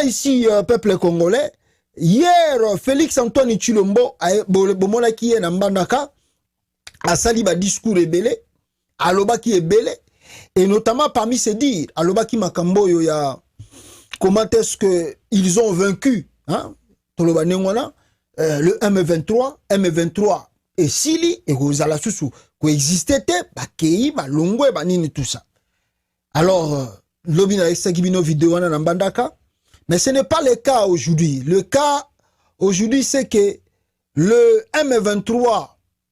ici, peuple congolais, hier, Félix Antoine Tshilombo, Bomona qui est Nambandaka, a sali ba discours ébélé, aloba qui est belé, et notamment parmi ces dires, aloba qui makambo yo ya, comment est-ce que ils ont vaincu, hein, toloba nengwana, le M23 et Sili, et Gozala Soussou, coexistait, bakei, balongwe, banini, tout ça. Alors, l'obina exagibino vidéo na Nambandaka, mais ce n'est pas le cas aujourd'hui. Le cas aujourd'hui, c'est que le M23,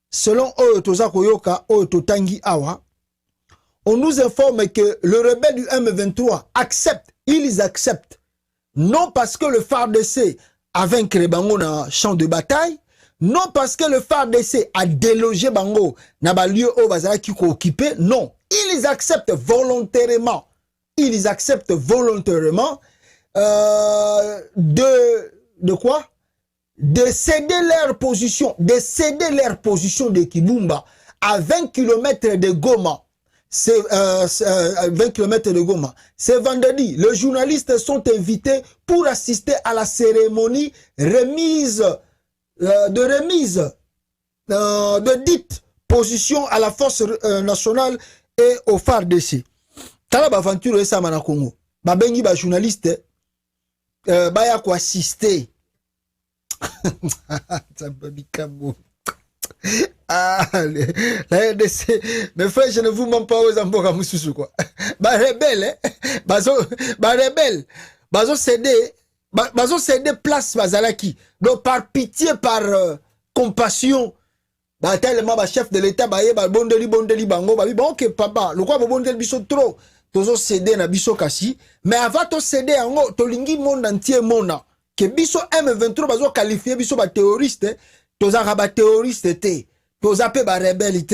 selon Oyotoza Koyoka, Oyototangi Awa, on nous informe que le rebelle du M23 accepte, ils acceptent, non parce que le FARDC a vaincu Bango dans le champ de bataille, non parce que le FARDC a délogé Bango dans le lieu où Bazara qui occupé, non. Ils acceptent volontairement, de quoi? De céder leur position, de Kibumba à 20 km de Goma. C'est 20 km de Goma. C'est vendredi. Les journalistes sont invités pour assister à la cérémonie de dite position à la force nationale et au FARDC. Tala ba aventure esa mana Congo. Ba bengi ba journaliste ba ya ko assister. Ah, la RDC, mes frères, je ne vous mens pas aux amboka mususu quoi. Ba rebelle, bazo céder place bazalaki. Donc par pitié, par compassion, ba tellement ba chef de l'état ba ye ba bondeli bango ba bon OK papa, le quoi bondeli biso trop. Tozo céder na biso kasi, mais avant to céder ango to lingi monde entier mona que biso M23 bazo qualifier biso ba terroriste, toza ba terroriste te. Toza pe ba rebelle,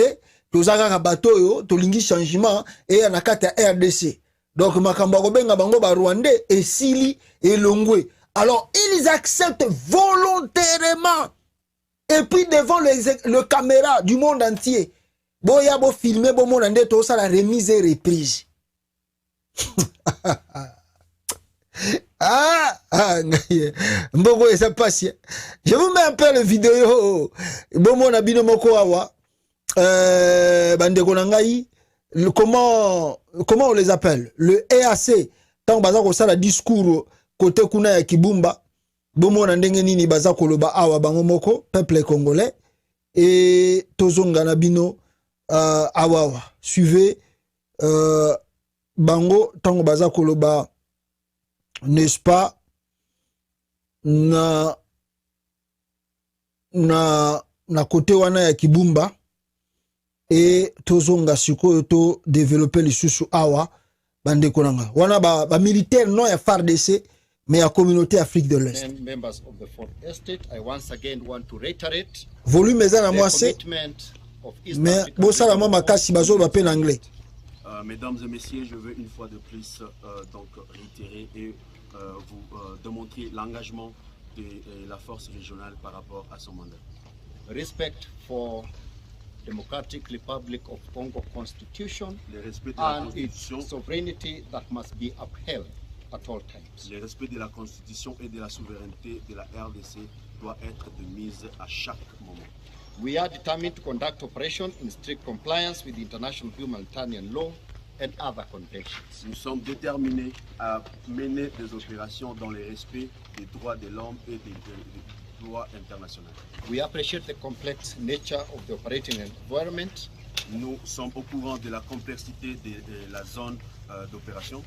toza ka bato yo, to lingi changement et na kata RDC. Donc makambo ko benga bango ba Rwandais et Sili et Longwe. Alors ils acceptent volontairement. Et puis devant le caméra du monde entier, boya bo filmer bo monde entier tout ça la remise et reprise. Mboko ça passe. Je vous mets un peu la vidéo. Bon mon abino moko awa. Bande konangai. Comment on les appelle? Le EAC. Tant baza ko sala discours côté kuna ya Kibumba. Bomona ndenge nini baza koloba awa bango moko peuple congolais et tozonga na bino awawa suivez bango tango baza koloba, n'est-ce pas, na côté wana ya Kibumba et tozonga sikoyo to développer les sous awa bande konanga wana ba militaire non ya FARDC mais la communauté Afrique de l'Est. Members of the Fourth Estate, I once again want to reiterate volume ezana moi c'est mais bon ça la mama kasi bazo ba pen anglais. Mesdames et messieurs, je veux une fois de plus donc réitérer et vous démontrer l'engagement de la force régionale par rapport à son mandat. Respect for Democratic Republic of Congo Constitution le respect de la and Constitution, its sovereignty that must be upheld at all times. Le respect de la Constitution et de la souveraineté de la RDC doit être de mise à chaque moment. We are determined to conduct operations in strict compliance with international humanitarian law and other conventions. Nous sommes déterminés à mener des opérations dans le respect des droits de l'homme et des lois internationales. We appreciate the complex nature of the operating environment. Nous sommes au courant de la complexité de la zone d'opération.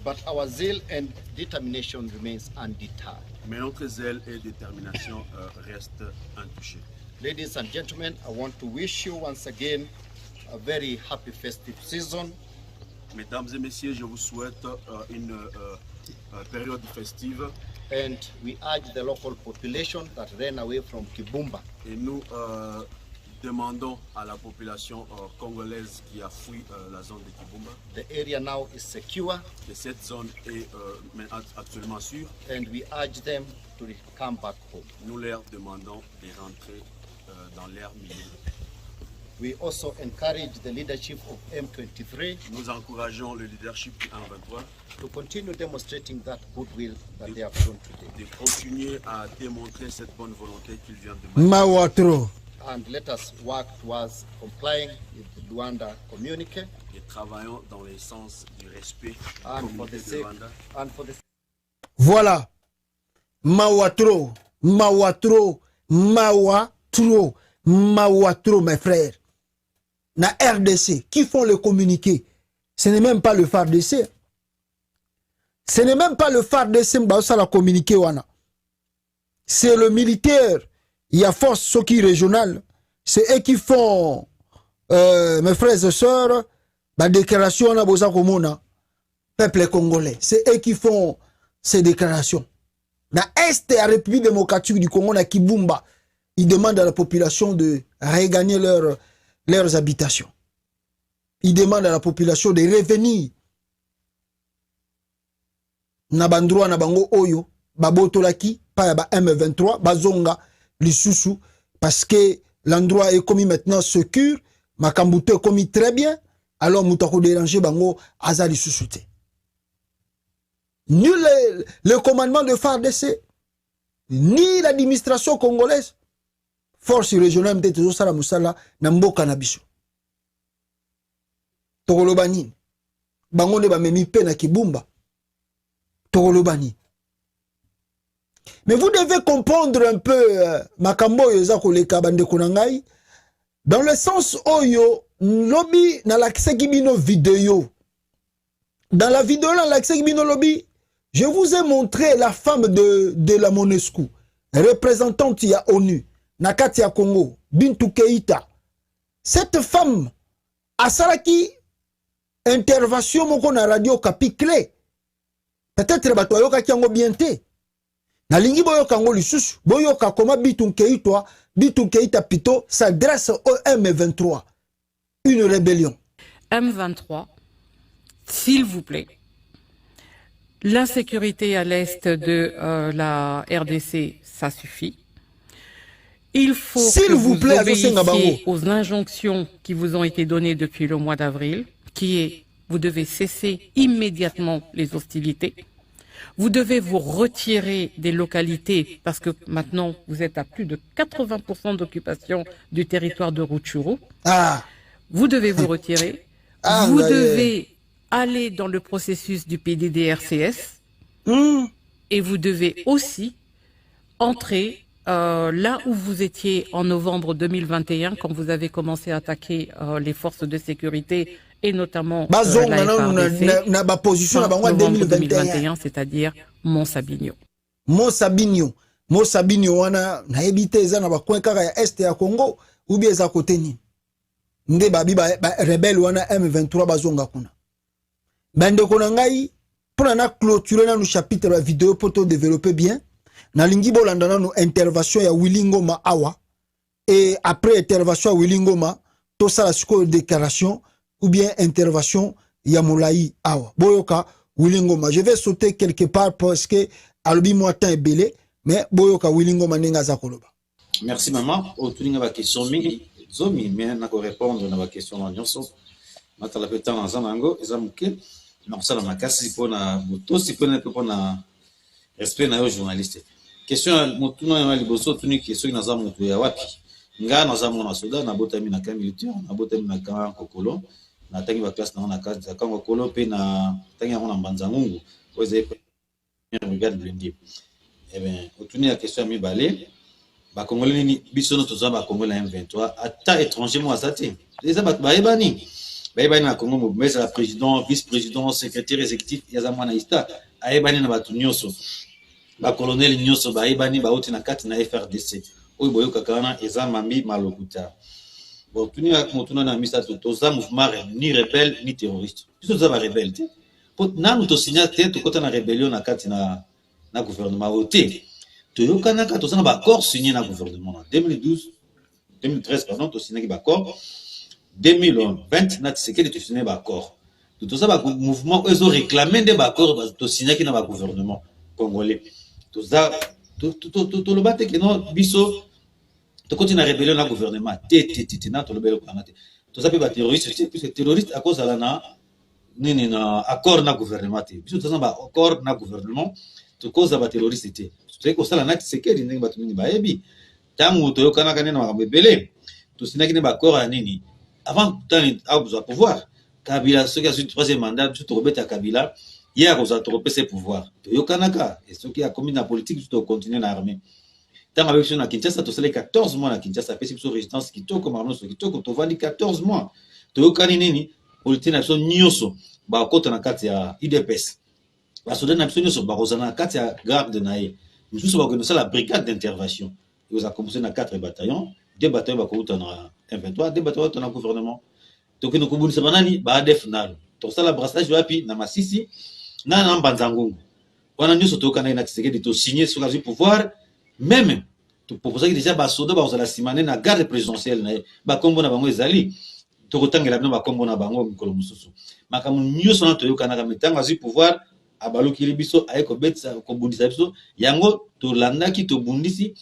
But our zeal and determination remains undeterred. Mais notre zèle et détermination restent intouchés. Ladies and gentlemen, I want to wish you once again a very happy festive season. Mesdames et messieurs, je vous souhaite une période festive. And we urge the local population that ran away from Kibumba. Et nous demandons à la population congolaise qui a fui la zone de Kibumba. The area now is secure. Que cette zone est actuellement sûre. And we urge them to come back home. Nous leur demandons de rentrer dans leur milieu. We also encourage the leadership of M23 Nous encourageons le leadership du M23 to continue demonstrating that goodwill that they have shown today. de continuer à démontrer cette bonne volonté qu'il vient de manifester. Mawatro. And let us work towards complying with the Luanda communique. Et travaillons dans le sens du respect And for communiqué the de sake, Luanda. and for the Voilà. Mawatro. Mawatro. Mawatro. Mawatro, mes frères. Na RDC, qui font le communiqué. Ce n'est même pas le FARDC. Ce n'est même pas le FARDC qui a communiqué. C'est le militaire. Il y a force Soki régionale. C'est eux qui font, mes frères et sœurs, la déclaration na boza komona peuple congolais. C'est eux qui font ces déclarations. Dans l'Est de la République démocratique du Congo, na Kibumba, ils demandent à la population de regagner leurs habitations. Ils demandent à la population de revenir. Na bandroa na bango oyo, babotolaki, pa ba M23, bazonga, lisusu, parce que l'endroit est commis maintenant secure, Makambuto est commis très bien, alors moutako déranger bango, aza lisusu te. Ni le commandement de FARDC, ni l'administration congolaise, force régionale mte tezo sala musala na mboka na biso. Tokoloba bango ne bamemi pe na Kibumba. Tokoloba. Mais vous devez comprendre un peu makambo yoza koleka bande konangai dans le sens oyo lobby na l'accès kibino vidéo. Dans la vidéo na l'accès kibino lobby, je vous ai montré la femme de la MONUSCO, représentante ya ONU, Nakati ya Congo, Bintou Keïta. Cette femme a salaki intervention moko na radio Kapi clé. Peut-être bato yoka kiango bienté. Na lingi boyoka ngo lisusu, boyoka koma Bintou Keïta pito s'adresse au M23. Une rébellion. M23, s'il vous plaît. L'insécurité à l'est de la RDC, ça suffit. Il faut que vous obéissiez aux injonctions qui vous ont été données depuis le mois d'avril, qui est, vous devez cesser immédiatement les hostilités. Vous devez vous retirer des localités, parce que maintenant, vous êtes à plus de 80% d'occupation du territoire de Rutshuru. Ah. Vous devez vous retirer. Vous devez aller dans le processus du PDDRCS. Et vous devez aussi entrer là où vous étiez en novembre 2021, quand vous avez commencé à attaquer les forces de sécurité et notamment la FARDC, novembre 2021, c'est-à-dire Mont-Sabinyo. Mont-Sabinyo, wana na ebite eza na bakwen kaka ya est ya Congo ou bien za côté ni. Nde babi ba rebelle wana M23 bazonga kuna. Bande kona ngai pour na clôturer na chapitre la vidéo pour te développer bien. Na lingi bolanda na intervention ya Willy Ngoma awa et après intervention ya Willy Ngoma to sala siko déclaration ou bien intervention ya Moulayi awa. Boyoka Willy Ngoma, je vais sauter quelque part parce que alobi moata ebele mais boyoka Willy Ngoma nenga za koloba. Merci maman. Otuninga ba question mingi zomi mais na ko répondre na ba question na nyonso. Matala peta na zanango ezamuke na sala makasi pona botosi pona respect na yo journaliste. Question motuna na liboso tuni question na za moto ya wapi? Nga na za mona soda na botami na camp militaire, na botami na camp kokolo, na tangi ba classe na camp kokolo pe na tangi na mbanza ngungu. Oze brigade blindé. Eh ben, otuni la question mi balé. Ba congolais ni biso no toza ba congolais M23 ata étranger mo azate. Les abat ba ebani. Ba ebani na Congo mais la président, vice-président, secrétaire exécutif ya za mwana ista. A ebani na batu nyonso. Ba colonel nyonso ba ebani ba oti na kati na FRDC. Oyo boyoka kana eza mambi malokuta. Bon tuni ak motuna na misa toza mouvement ni rebelle ni terroriste. Biso toza ba rebelle te. Po nanu to signa te to kota na rébellion na kati na gouvernement voté. Toyoka na ka to na ba accord signé na gouvernement en 2013 pardon to signé ba accord 2020 na Tshisekedi to signé ba accord. Tout ça ba mouvement ils ont réclamé des accords to signé ki na ba gouvernement congolais. Tout ça tout le batte que non biso tu continues à rébellion dans le gouvernement, tout ça peut être terroriste, puisque terroriste à cause de la accord na gouvernement, puisque tout ça accord na gouvernement, tout cause de terroriste, c'est que ça la nat c'est que les gens battent ba ebi, tangu to yokana kana na mabebele, tout sinaki ne ba accord à nini, avant tant à besoin pouvoir, Kabila ceux qui a eu troisième mandat, tout Robert Kabila, hier aux atropés ses pouvoirs, to yokana ka, et ceux qui a commis la politique, tout continuer dans l'armée. Tant avec sur na Kinshasa, tu sais 14 mois na Kinshasa, fait sur résidence qui toko marno qui toko to vandi 14 mois. To yokani nini politique na biso nyonso ba kota na kati ya IDPS. Ba soda na biso nyonso ba rozana na kati ya garde na ye. Nous ba connaître la brigade d'intervention. Ils ont commencé na 4 bataillons, 2 bataillons ba kota na M23, 2 bataillons dans le gouvernement. To kino kubunisa banani ba ADF nalo. To sala brassage wapi na Masisi na Mbanzangungu. Wana nyonso to yokana na Tshisekedi to signer sur la pouvoir. Même pour ça que déjà basoda bazala simane na garde présidentielle na ba kombo na bango ezali to kotangela bino ba kombo na bango mikolo mususu makamu nyuso na to yokana ka metanga zi pouvoir abaluki libiso ayeko betsa ko bundisa biso yango to landaki to bundisi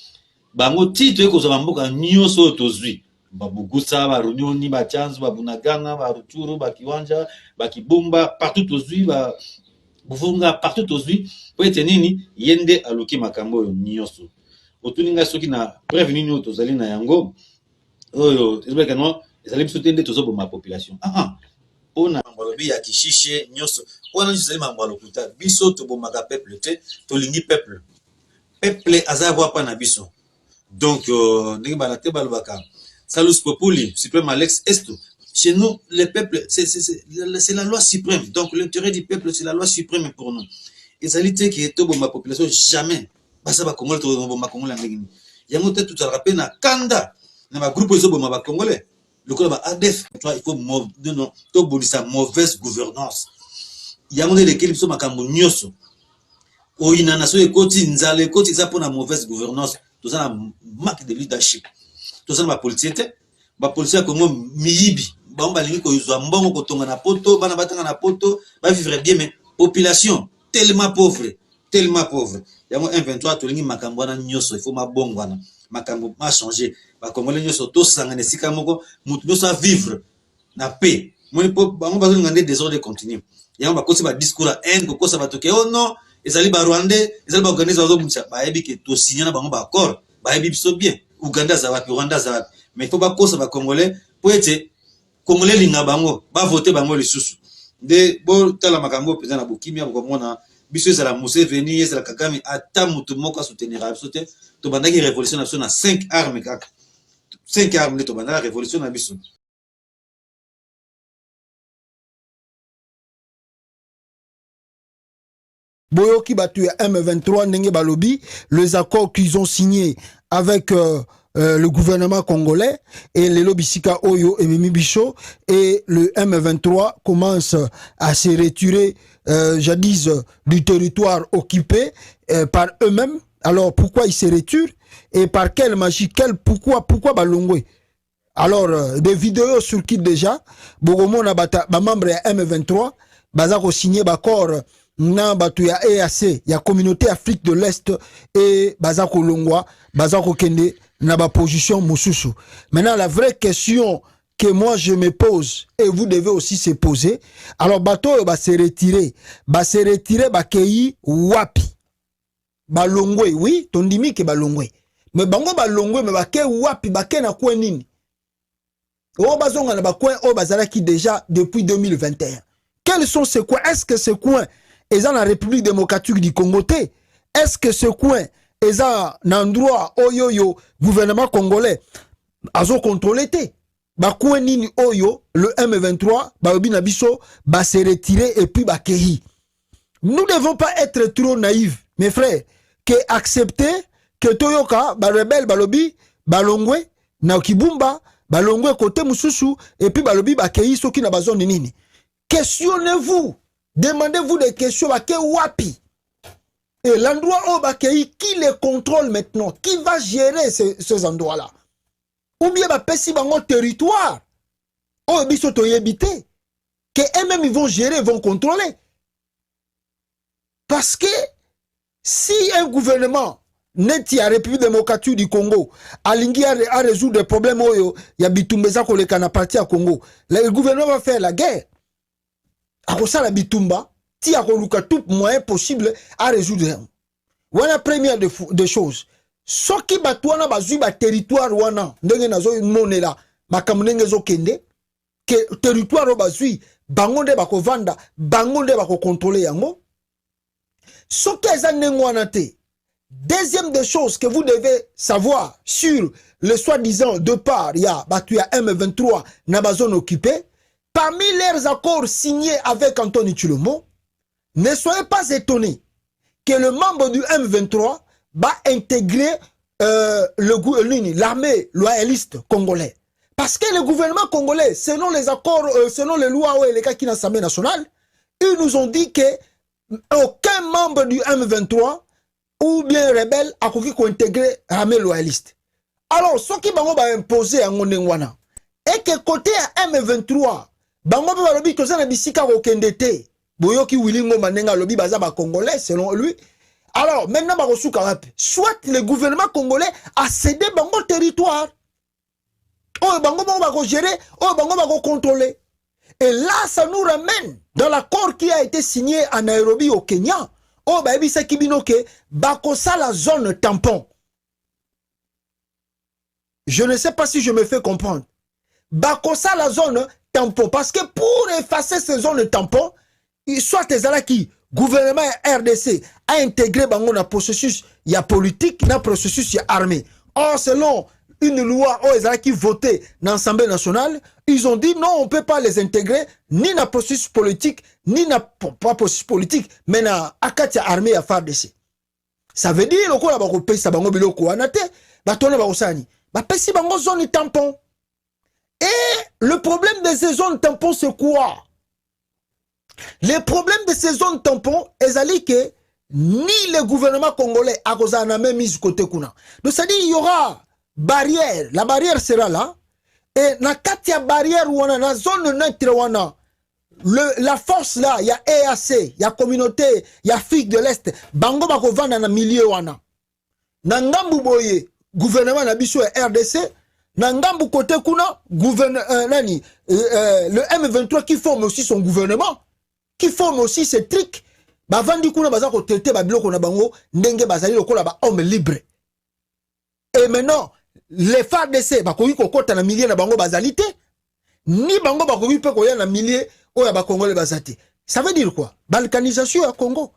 bango ti to yeko za mboka nyuso to zwi ba bugusa ba runyoni ba chanzo ba bunagana ba ruturu ba kiwanja ba kibumba partout to zwi ba bufunga partout to zwi po etenini yende aluki makambo nyuso otuninga soki na prévenu nous tozali na yango oyo ezbeka no ezali biso tende tozobo ma population ona ngolobi ya kishishe nyoso ona nzali mambalo kuta biso tobomaka peuple te tolingi peuple azava pa na biso donc ndenge bana te balobaka salus populi suprême Alex Esto chez nous le peuple c'est la loi suprême donc l'intérêt du peuple c'est la loi suprême pour nous ezali te que toboma population jamais basa ba Congolais to bomba Congolais ndengini yango te tout rappel na kanda na ba groupe zo bomba ba Congolais le ko ba ADF toi il faut non to bolisa mauvaise gouvernance yango ne lequel biso makambo nyoso o ina na so ekoti nzale ekoti za pona mauvaise gouvernance to ça na marque de leadership to ça ba politique ba politique Congo miyibi ba mba lingi ko yuzwa mbongo ko tonga na poto bana batanga na poto ba vivre bien mais population tellement pauvre yango M23 tolingi makambo na nyoso il faut mabongwana makambo ma changer ba Congolais nyoso to sanga nesika moko mutu nyoso vivre na paix moni po bango bazo ngande désordre continue yango ba kosi ba discours à haine ko kosa ba toke oh non ezali ba Rwandais ezali ba organiser bazo bumisa ba yebi ke to signer na bango ba accord ba yebi biso bien Uganda za wapi Rwanda za wapi mais il faut ba kosa ba Congolais po ete Congolais linga bango ba voter bango lisusu de bo tala makambo peza na bokimia ko mona biso ezala Museveni ezala Kagame ata mutu moko soutenir biso te to bandaki révolution na biso na 5 armes kaka 5 armes to bandaki révolution na biso Boyoki batu ya M23 ndenge balobi les accords qu'ils ont signés avec le gouvernement congolais et les lobisika Oyo et Mimi Bicho et le M23 commence à se retirer jadis du territoire occupé par eux-mêmes. Alors pourquoi ils se retirent et par quelle magie, pourquoi Balongwe? Alors des vidéos sur qui déjà Bogomo na bata ba membre ya M23 baza ko signer l'accord na batu ya EAC ya communauté Afrique de l'Est et baza ko longwa baza ko kende na ba position mususu. Maintenant la vraie question que moi je me pose et vous devez aussi se poser, alors bato ba se retirer ba kei wapi balongwe, oui tondimi ke balongwe mais bango balongwe mais ba ke wapi ba ke na kwa nini o bazonga na ba coin o bazala qui déjà depuis 2021. Quels sont ces coins? Est-ce que ces coins est dans la République démocratique du Congo? Est-ce que ce coin est dans l'endroit oyo gouvernement congolais a contrôlé? Bakoué nini oyo le M23 baobi na biso ba se retirer et puis ba kehi. Nous ne devons pas être trop naïfs mes frères que accepter que toyoka ba rebelle balobi balongwe na kibumba balongwe côté mususu et puis balobi ba kehi soki na bazone nini. Questionnez-vous, demandez-vous des questions à quel wapi. Et l'endroit où Bakei, qui les contrôle maintenant? Qui va gérer ces endroits-là? Ou bien Bapesi Bango territoire? Oh, bisoto yebité. Que eux-mêmes ils vont gérer, ils vont contrôler. Parce que si un gouvernement neti ya République démocratique du Congo alingi à résoudre des problèmes oyo ya bitumba za koleka na parti ya Congo, le gouvernement va faire la guerre akosa la bitumba ti akoluka tout moyen possible à résoudre. Wana première de choses soki batwana bazui ba territoire wana ndenge nazo monela makambo ndenge zo kende ke territoire bazui bango nde bakovanda bango nde bakokontrôler yango soki eza ndenge wana te. Deuxième des choses que vous devez savoir sur le soi-disant de part, il y a M23 na ba zone occupée. Parmi leurs accords signés avec Anthony Tshilombo, ne soyez pas étonnés que le membre du M23 va intégrer l'armée loyaliste congolais. Parce que le gouvernement congolais, selon les accords, selon les lois et les cas qui l'Assemblée nationale, ils nous ont dit que aucun membre du M23 ou bien rebelle a qu'on intégrer l'armée loyaliste. Alors, ce qui va imposer à Ngondengwana, et que côté M23, bango ba lobi to na bisika ko kendete, boyoki wilingo manenga lobi baza ba congolais selon lui. Alors, maintenant ba kosuka wapi? Soit le gouvernement congolais a cédé bango territoire. Oh bango ba ko gérer, oh bango ba ko contrôler. Et là, ça nous ramène dans l'accord qui a été signé à Nairobi au Kenya. Oh, bah, ebi c'est kibinoke, bakosa la zone tampon. Je ne sais pas si je me fais comprendre. Bakosa la zone tampon. Parce que pour effacer ces zones tampon, soit qui gouvernement RDC a intégré bango na processus ya politique, na processus ya armée. Or, selon une loi qui votait dans l'Assemblée nationale, ils ont dit non, on ne peut pas les intégrer ni dans le processus politique, ni dans pas processus politique, mais dans la armée à FARDC. Ça veut dire que la bango pesa bango biloko anate, batona barosani, ba pesi bango zone tampon. Et le problème de ces zones tampons, c'est quoi? Le problème de ces zones tampons, c'est que ni le gouvernement congolais a même mis côté kuna. Donc ça dit il y aura barrière, la barrière sera là, et na katia barrière wana na zone neutre wana, la force là, il y a EAC, il y a communauté, il y a Afrique de l'Est, bango bako vanda na milieu wana. Na ngambu boye, gouvernement na biso et RDC, na ngambu côté kuna, le M23 qui forme aussi son gouvernement, qui forme aussi ses trucs, ba vandi kuna baza ko traiter ba biloko na bango, ndenge bazali lokola ba homme libre. Et maintenant, les FARDC bakoki kokota na milieu na bango bazalité ni bango bakoki pe koya na milieu oya ba congolais bazate. Ça veut dire quoi? Balkanisation à Congo.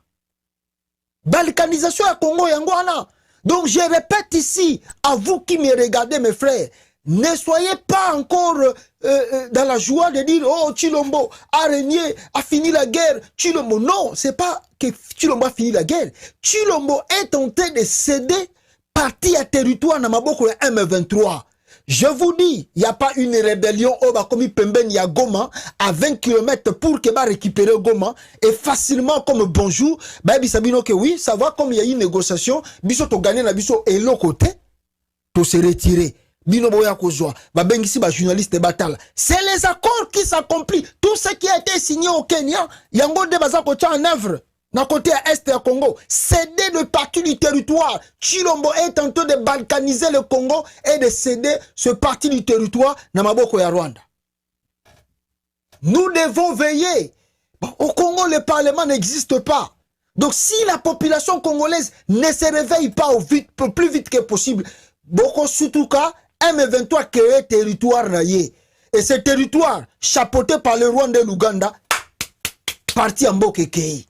Balkanisation à Congo yango ana. Donc je répète ici à vous qui me regardez mes frères, ne soyez pas encore dans la joie de dire oh Tshilombo a régné, a fini la guerre. Tshilombo, non, c'est pas que Tshilombo a fini la guerre. Tshilombo est en train de céder parti à territoire na maboko ya M23. Je vous dis, il n'y a pas une rébellion au Bakomi Pemben ya Goma à 20 km pour que va récupérer Goma et facilement comme bonjour, bah bisabino que oui, ça va comme il y a une négociation, biso to gagner na biso et l'autre côté pour se retirer. Bino boya kozwa, ba bengisi ba journaliste batal. C'est les accords qui s'accomplissent. Tout ce qui a été signé au Kenya, yango de baza ko en œuvre. Dans le côté est du Congo, céder le parti du territoire. Tshilombo est en train de balkaniser le Congo et de céder ce parti du territoire dans Maboko ya Rwanda. Nous devons veiller. Au Congo, le Parlement n'existe pas. Donc si la population congolaise ne se réveille pas plus vite que possible, Boko Sutuka, M23 crée territoire naïe. Et ce territoire, chapeauté par le Rwanda et l'Ouganda, parti en Bokekei.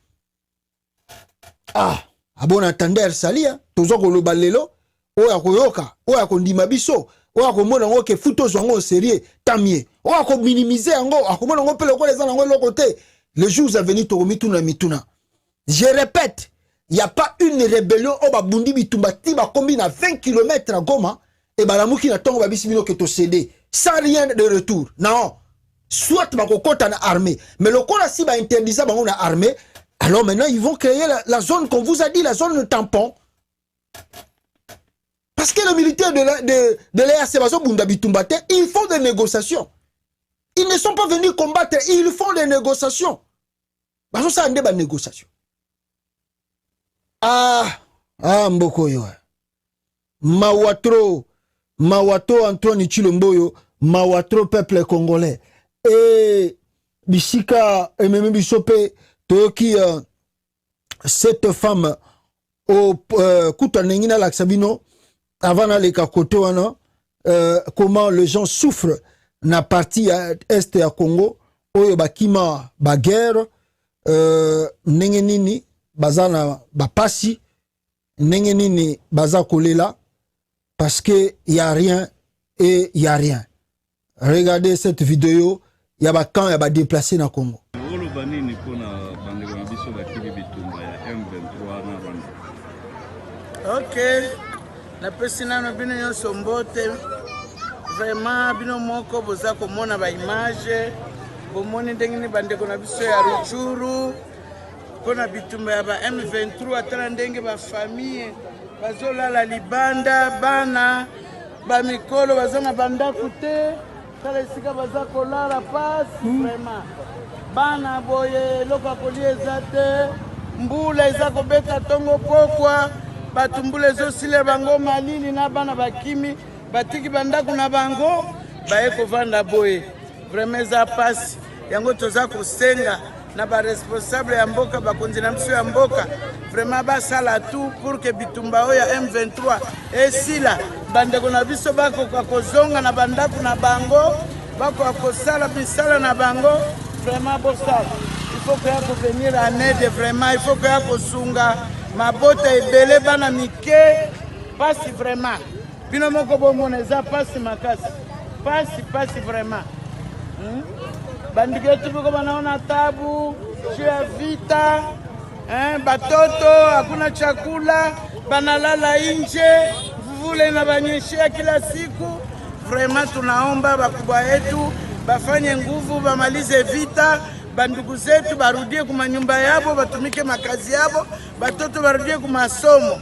Ah, bon entendeur salia, tozo ko lobalelo, oya koyoka, oya ko ndima biso, oya ko mona ngo ke futo zongo sérieux, tamie. Oya ko minimiser ngo, akomona ngo pele ko les ngo l'autre côté. Le jour à venir to mituna mituna. Je répète, il n'y a pas une rébellion au babundi bitumba tiba combine à 20 km à Goma et balamuki na tongo babisibino ke to céder sans rien de retour. Non. Soit bakokota na armée, mais le kola si ba interdisa bango na armée. Alors maintenant, ils vont créer la zone qu'on vous a dit, la zone tampon. Parce que les militaires de l'EAC, ils font des négociations. Ils ne sont pas venus combattre, ils font des négociations. Ça a des négociations. Ah, Mbokoyo. Mawatro Antoine Chilombo Mawatro peuple congolais et bisika et même bisope toki cette femme au kutanengina laksabino avant d'aller à côté comment les gens souffrent na partie est ya Congo oyo bakima ba guerre ndenge nini bazana bapasi ndenge nini baza kolela parce que y a rien et y a rien. Regardez cette vidéo, y a ba camp, y a ba déplacé na Congo. Ok, la personne n'a bien eu son botte. Vraiment, bino moko boza komona ba image, bomoni ndenge ni bandeko na biso ya Rutshuru, kona bitumba ya ba M23 atala ndenge ba famille bazolala libanda bana ba mikolo bazana bandako te kala esika baza kolala pasi vraiment bana boye loka kolia eza te mbula eza kobeta tongo pokwa batumbula ezosile bango malili na bana bakimi batiki bandako na bango baye kovanda boye vraiment eza pasi yango toza kosenga na ba responsable ya mboka bakonzi na biso ya mboka vraiment basala tout pour que bitumba oyo ya M23 esila bandeko na biso bakoka kozonga na bandako na bango bakoka kosala bisala na bango vraiment bosala il faut que ya venir en aide vraiment il faut que ya kosunga mabota ebele bana mike pasi vraiment bino moko bomona eza pasi makasi pasi vraiment bandiko yetu biko banaona tabu juu ya vita batoto hakuna chakula banalala nje vuvule na banyeshea kila siku vraiment tunaomba bakubwa yetu bafanye nguvu bamalize vita bandugu zetu barudie kuma nyumba yabo batumike makazi yabo batoto barudie kuma masomo.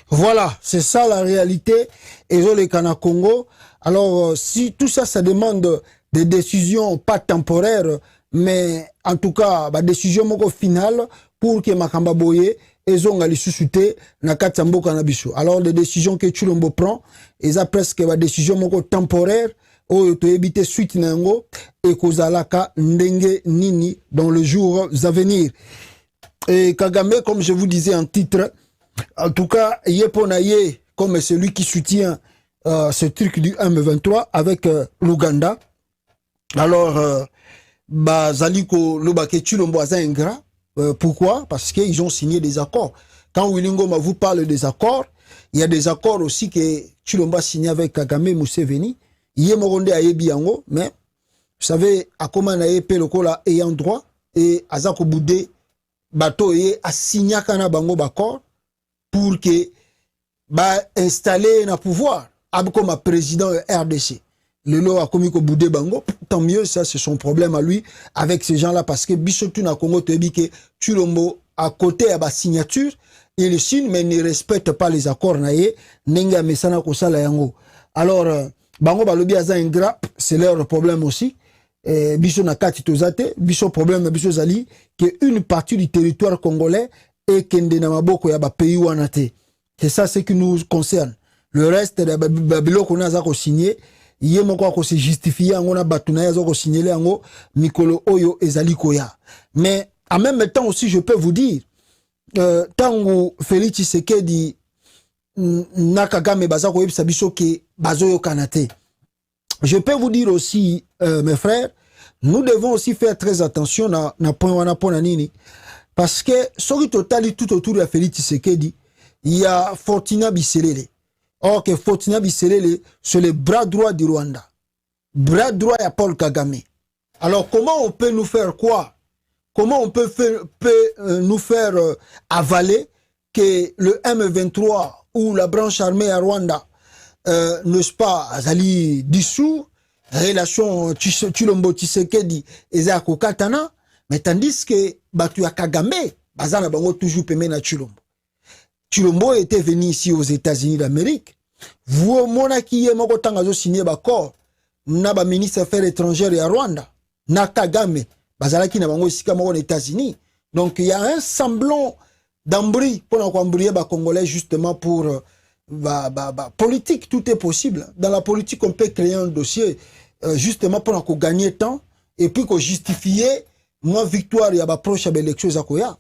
Voilà, c'est ça la réalité et le Kana Congo. Alors si tout ça ça demande des décisions pas temporaires mais en tout cas ba décision moko finale pour que Makamba Boye ezonga lisusuté na katamboka na biso. Alors les décisions que Chilombo prend eza presque ba décision moko temporaire oyo to éviter suite nango et kozalaka ndenge nini dans les jours à venir. Et Kagame, comme je vous disais en titre, en tout cas Yeponaye comme celui qui soutient ce truc du M23 avec l'Ouganda. Alors Zaliko Lobake Chilombo aza ingrat. Pourquoi? Parce qu'ils ont signé des accords. Quand Willingoma vous parle des accords, il y a des accords aussi que Chilombo a signé avec Kagame Museveni. Il y a Moronde à Yebiango, mais vous savez, à comment na épée le cola ayant droit et Azako Boudé bateau et a signé kana bango d'accord pour que ba installer na pouvoir comme président RDC. Le lot a commis ko Boudé bango, tant mieux, ça c'est son problème à lui avec ces gens-là parce que Bissotu na Congo te dit que Chilombo à côté à ba signature, il signe mais ne respecte pas les accords naé, nenga mesana ko sala yango. Alors bango balobi aza ingrat, c'est leur problème aussi. Biso na kati tozate, biso problème biso zali que une partie du territoire congolais est kende na maboko ya ba pays wana te. C'est ça ce qui nous concerne. Le reste de babilo qu'on a za ko signé, yé moko ko se justifier ngona batuna ya za ko signer yango mikolo oyo ezali koya. Mais en même temps aussi je peux vous dire tango Félix Tshisekedi Nakagame baza ko yebisa biso ke bazoyo kanate. Je peux vous dire aussi, mes frères, nous devons aussi faire très attention na point wana pona nini, parce que sur total tout autour de Félix Tshisekedi, il y a Fortuna Bisselele. Or que Fortuna Bisselele, c'est le bras droit du Rwanda, bras droit à Paul Kagame. Alors comment on peut nous faire quoi? Comment on peut nous faire avaler que le M23 ou la branche armée à Rwanda n'est-ce pas azali dissous relation Chilombo Tshisekedi ezako katana, mais tandis que batu ya Kagame bazana bango toujours pemé na Chilombo. Chilombo était venu ici aux États-Unis d'Amérique. Vous monaki ye moko tanga zo signé bakor na ba ministre affaires étrangères ya Rwanda na Kagame bazalaki na bango isika moko aux États-Unis. Donc il y a un semblant d'embrouille pour na kwambrouiller ba Congolais justement pour politique, tout est possible. Dans la politique, on peut créer un dossier justement pour gagner temps et puis qu'on justifie moi victoire, il y a proche de l'élection Zakoya.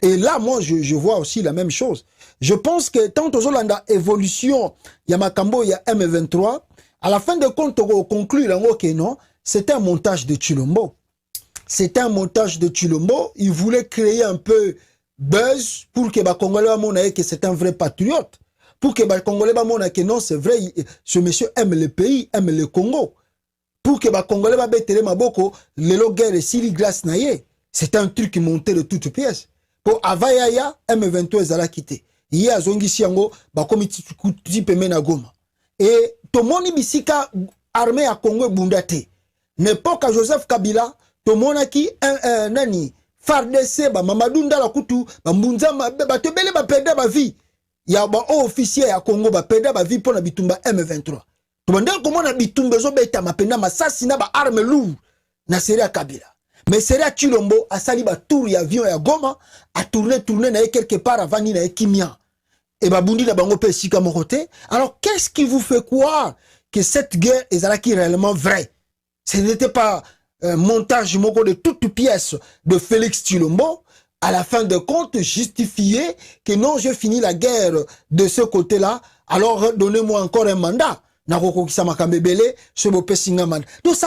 Et là, moi, je vois aussi la même chose. Je pense que tant aux Hollanda évolution, il y a Makambo, il y a M23, à la fin de compte, on conclut que non, c'était un montage de Chilombo. C'était un montage de Chilombo. Il voulait créer un peu buzz pour que les Congolais montrent que c'est un vrai patriote. Pour que les Congolais montrent que non, c'est vrai, ce monsieur aime le pays, aime le Congo. Pour que les Congolais mettent maboko, les guerre et glace naïe. C'était un truc qui montait de toutes pièces. Pour Avayaya, M23 ezala quitté. Il y a Zongi Siango, comme type mena Goma. Et Tomoni Bisika, armée à Congo Bundate. N'époque à Joseph Kabila, Tomonaki, nani, FARDC, Mamadou Ndala Kutu, Mbunza, Tebele, perdre ma vie. Il y a un officier à Congo, perdre ma vie pour la bitumba M23. Tomanda comment na bitumba zo beta mapenda masasina ba arme lourd na série Kabila. Mais Seria Chilombo a sali ba tour ya avion ya Goma a tourné na quelque part avant ni na Kimia. Et babundi na bango pe sika mokote. Alors qu'est-ce qui vous fait croire que cette guerre est réellement vraie? Ce n'était pas un montage moko de toutes pièces de Félix Chilombo. À la fin de compte, justifier que non, j'ai fini la guerre de ce côté-là. Alors donnez-moi encore un mandat. Donc ça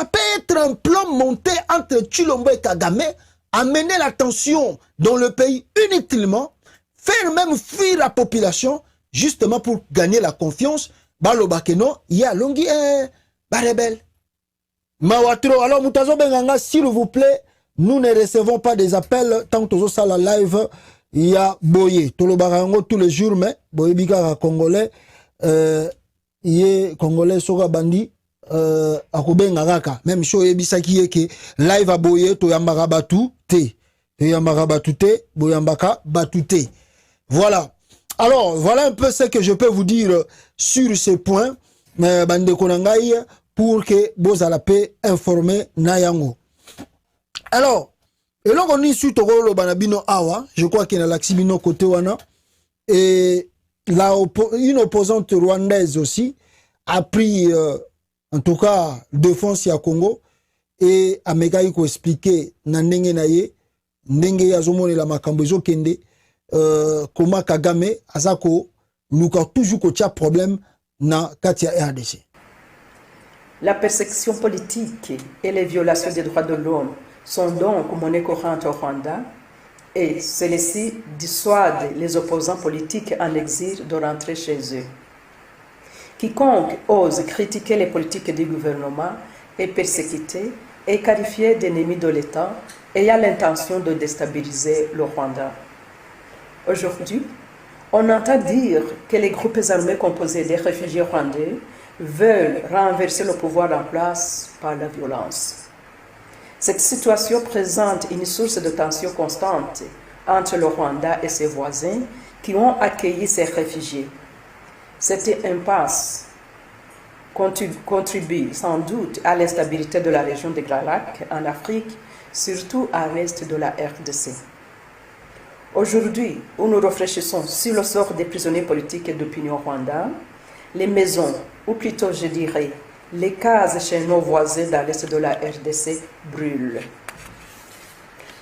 peut être un plan monté entre Chilombo et Kagame, amener la tension dans le pays inutilement, faire même fuir la population, justement pour gagner la confiance. Balobakeno, il y a longi rebelle. Mawatro, alors Moutazo Benganga, s'il vous plaît, nous ne recevons pas des appels tant que ça la live. Il y a Boye, Tolobarango tous les jours, mais Boye Bigara Congolais. Yé Congolais soga bandi akobenga kaka même show ebisaki yeke live a boye to yambaka batu te boyambaka batu te. Voilà, alors voilà un peu ce que je peux vous dire sur ces points bande konangai pour que bozala pe informer na yango. Alors eloko on ici to lo banabino awa, je crois qu'il y a l'axibino côté wana et une opposante rwandaise aussi a pris, en tout cas, défense à Congo et a mégaïko expliqué na ndenge na ye, ndenge ya zomone la makambo kende, comment Kagame azako luka toujours ko tia problème na katia RDC. La persécution politique et les violations des droits de l'homme sont donc monnaie courante au Rwanda. Et celles-ci dissuadent les opposants politiques en exil de rentrer chez eux. Quiconque ose critiquer les politiques du gouvernement est persécuté et qualifié d'ennemi de l'État et a l'intention de déstabiliser le Rwanda. Aujourd'hui, on entend dire que les groupes armés composés des réfugiés rwandais veulent renverser le pouvoir en place par la violence. Cette situation présente une source de tension constante entre le Rwanda et ses voisins qui ont accueilli ces réfugiés. Cette impasse contribue sans doute à l'instabilité de la région des Grands Lacs en Afrique, surtout à l'est de la RDC. Aujourd'hui, où nous réfléchissons sur le sort des prisonniers politiques et d'opinion au Rwanda, les maisons, ou plutôt je dirais, les cases chez nos voisins dans l'est de la RDC brûlent.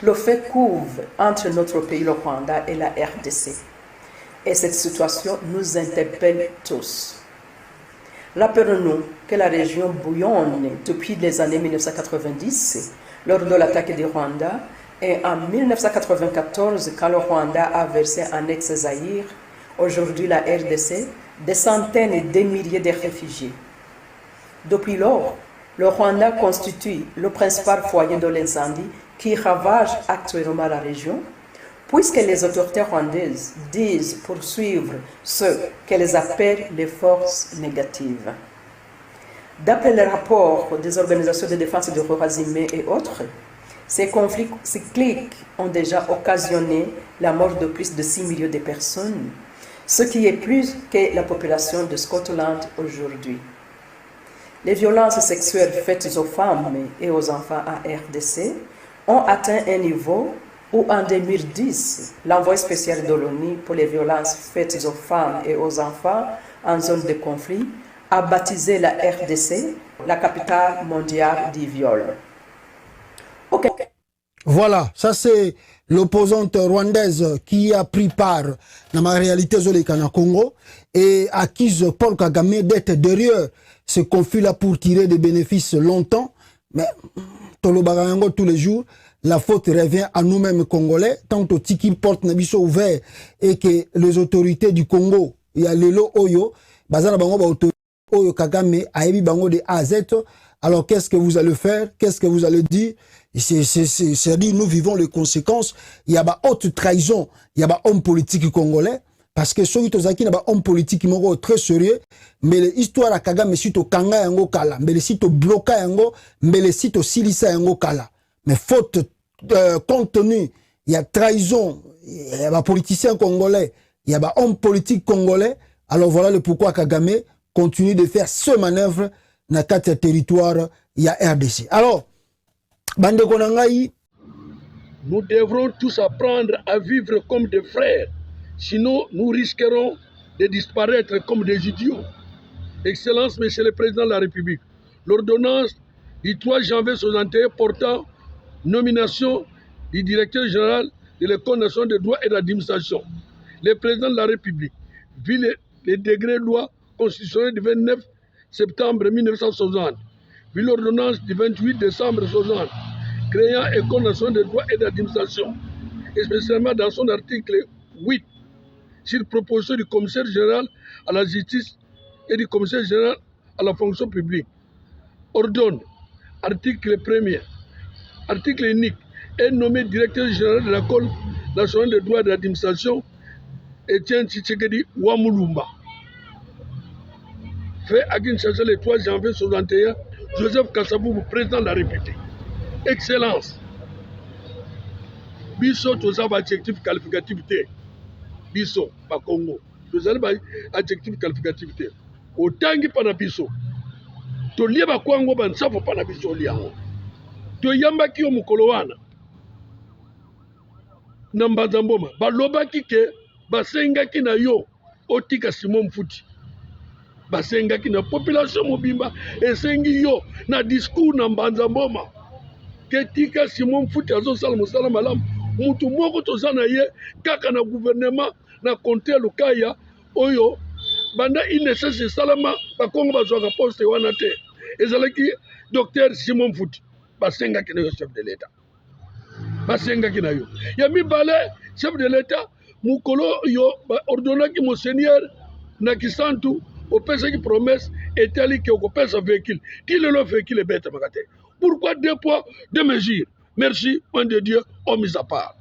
Le feu couvre entre notre pays, le Rwanda, et la RDC. Et cette situation nous interpelle tous. Rappelons-nous que la région bouillonne depuis les années 1990, lors de l'attaque du Rwanda, et en 1994, quand le Rwanda a versé en ex-Zaïre, aujourd'hui la RDC, des centaines de milliers de réfugiés. Depuis lors, le Rwanda constitue le principal foyer de l'incendie qui ravage actuellement la région, puisque les autorités rwandaises disent poursuivre ce qu'elles appellent les forces négatives. D'après les rapports des organisations de défense des droits humains et autres, ces conflits cycliques ont déjà occasionné la mort de plus de 6 millions de personnes, ce qui est plus que la population de Scotland aujourd'hui. Les violences sexuelles faites aux femmes et aux enfants à RDC ont atteint un niveau Ou en 2010, l'envoyé spécial de l'ONU pour les violences faites aux femmes et aux enfants en zone de conflit a baptisé la RDC la capitale mondiale du viol. Ok. Voilà, ça c'est l'opposante rwandaise qui a pris part dans ma réalité Zolekana Congo et accuse Paul Kagame d'être derrière ce conflit-là pour tirer des bénéfices longtemps. Mais Tolobarayango tous les jours, la faute revient à nous-mêmes Congolais, tant que Tiki porte Nabiso ouvert et que les autorités du Congo, il y a Lelo Oyo, Bazana Bango autorité Oyo Kagame, Aebi Bango de A à Z. Alors qu'est-ce que vous allez faire? Qu'est-ce que vous allez dire? C'est-à-dire, nous vivons les conséquences. Il y a pas haute trahison. Il y a pas homme politique congolais. Parce que ceux qui ont pas homme politique qui sont très sérieux. Mais l'histoire à Kagame, mais c'est au Kanga yango kala. Mais c'est au bloca yango. Mais c'est au silisa yango kala. Mais faute, compte tenu, il y a trahison. Il y a pas politicien congolais. Il y a pas homme politique congolais. Alors voilà le pourquoi Kagame continue de faire ce manœuvre dans 4 territoires. Il y a RDC. Alors, nous devrons tous apprendre à vivre comme des frères, sinon nous risquerons de disparaître comme des idiots. Excellence, Monsieur le Président de la République, l'ordonnance du 3 janvier 61 portant nomination du directeur général de l'École nationale de droit et d'administration. Le Président de la République, vu les degrés de loi constitutionnelle du 29 septembre 1960, vu l'ordonnance du 28 décembre 1960, créant École nationale de droit et d'administration, et spécialement dans son article 8, sur proposition du commissaire général à la justice et du commissaire général à la fonction publique, ordonne, article 1er, article unique, est nommé directeur général de l'École nationale de droit et d'administration, Etienne Tshisekedi Wamulumba. Fait à Kinshasa le 3 janvier 1961, Joseph Kasavubu, président de la République. Excellence. Biso toza ba adjectif qualificatif te. Biso pa Congo. Toza ba adjectif qualificatif te. Otangi pa na biso. To lieba kwango ba nsafo pa na biso liango. To yamba ki o mukolo wana. Na Mbazamboma balobaki ke basengaki na yo otika Simon Mfuti. Basengaki na population mobimba esengi yo na discours na Mbazamboma ke tika Simon Mfuti azosala mosala malamu mutu moko toza na ye kaka na gouvernement na konte Lukaya oyo banda inesese salama bakongo bazwaka poste wana te ezalaki docteur Simon Mfuti basengaki na yo chef de l'État basengaki na yo ya mibale chef de l'État mukolo yo ba ordonnaki monseigneur na Kisantu opesaki promesse etali ke okopesa véhicule qui le véhicule bête makate. Pourquoi 2 poids 2 mesures? Merci, point de Dieu, homme mis à part.